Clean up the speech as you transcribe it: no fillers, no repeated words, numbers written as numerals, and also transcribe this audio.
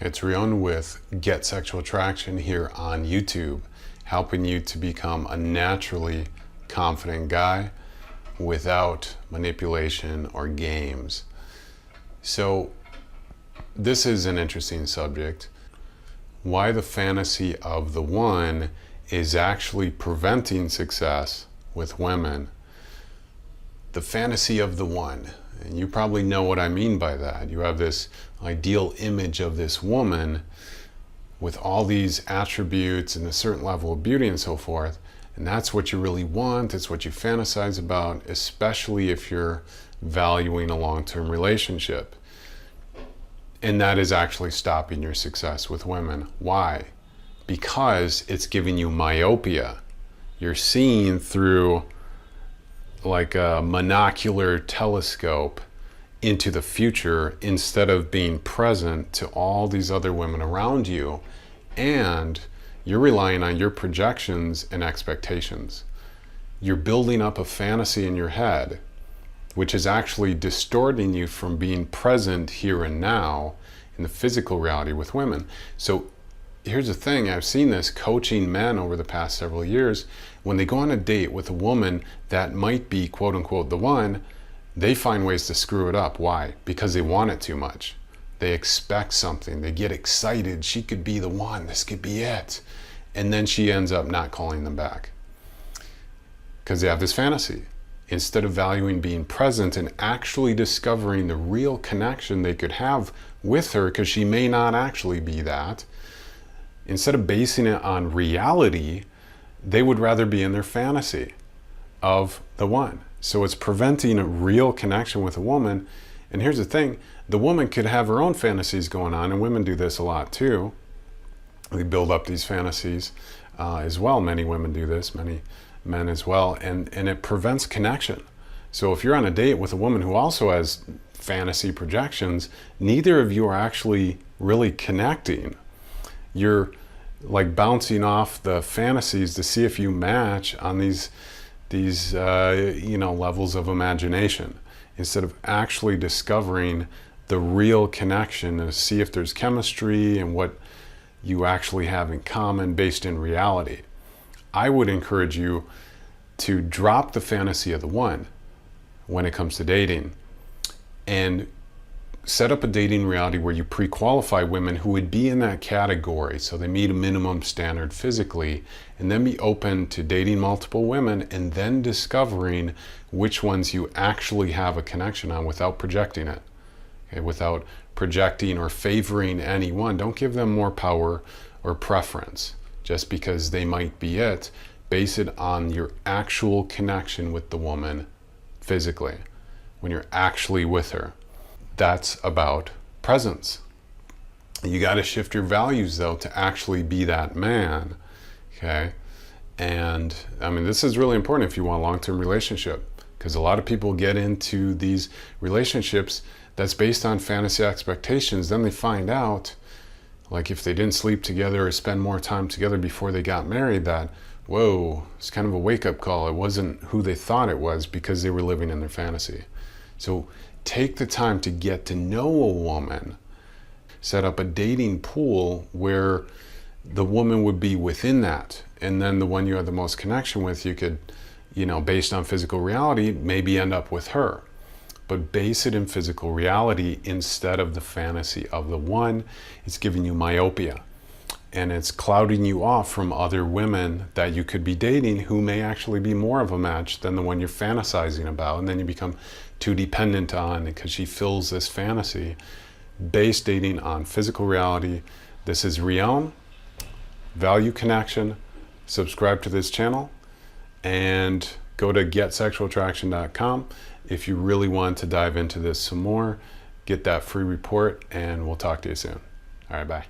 It's Rion with Get Sexual Attraction here on YouTube, helping you to become a naturally confident guy without manipulation or games. So this is an interesting subject. Why the fantasy of the one is actually preventing success with women. The fantasy of the one. And you probably know what I mean by that. You have this ideal image of this woman with all these attributes and a certain level of beauty and so forth. And that's what you really want. It's what you fantasize about, especially if you're valuing a long-term relationship. And that is actually stopping your success with women. Why? Because it's giving you myopia. You're seeing through like a monocular telescope into the future instead of being present to all these other women around you, and you're relying on your projections and expectations. You're building up a fantasy in your head, which is actually distorting you from being present here and now in the physical reality with women. So here's the thing, I've seen this coaching men over the past several years. When they go on a date with a woman that might be quote unquote the one, they find ways to screw it up. Why? Because they want it too much. They expect something. They get excited. She could be the one. This could be it. And then she ends up not calling them back because they have this fantasy. Instead of valuing being present and actually discovering the real connection they could have with her, because she may not actually be that, instead of basing it on reality, they would rather be in their fantasy of the one. So it's preventing a real connection with a woman. And here's the thing, the woman could have her own fantasies going on, and women do this a lot too. They build up these fantasies as well. Many women do this, many men as well, and it prevents connection. So if you're on a date with a woman who also has fantasy projections, neither of you are actually really connecting. You're like bouncing off the fantasies to see if you match on these levels of imagination, instead of actually discovering the real connection to see if there's chemistry and what you actually have in common based in reality. I would encourage you to drop the fantasy of the one when it comes to dating and set up a dating reality where you pre-qualify women who would be in that category, so they meet a minimum standard physically, and then be open to dating multiple women and then discovering which ones you actually have a connection on without projecting it. Okay, without projecting or favoring anyone. Don't give them more power or preference just because they might be it. Base it on your actual connection with the woman physically, when you're actually with her. That's about presence. You got to shift your values though to actually be that man, okay? And I mean, this is really important if you want a long-term relationship, because a lot of people get into these relationships that's based on fantasy expectations. Then they find out, like if they didn't sleep together or spend more time together before they got married, that, whoa, it's kind of a wake-up call. It wasn't who they thought it was because they were living in their fantasy. So take the time to get to know a woman. Set up a dating pool where the woman would be within that. And then the one you have the most connection with, you could, based on physical reality, maybe end up with her. But base it in physical reality instead of the fantasy of the one. It's giving you myopia. And it's clouding you off from other women that you could be dating who may actually be more of a match than the one you're fantasizing about. And then you become too dependent on because she fills this fantasy. Base dating on physical reality. This is Rion, Value Connection. Subscribe to this channel and go to getsexualattraction.com if you really want to dive into this some more. Get that free report and we'll talk to you soon. All right, bye.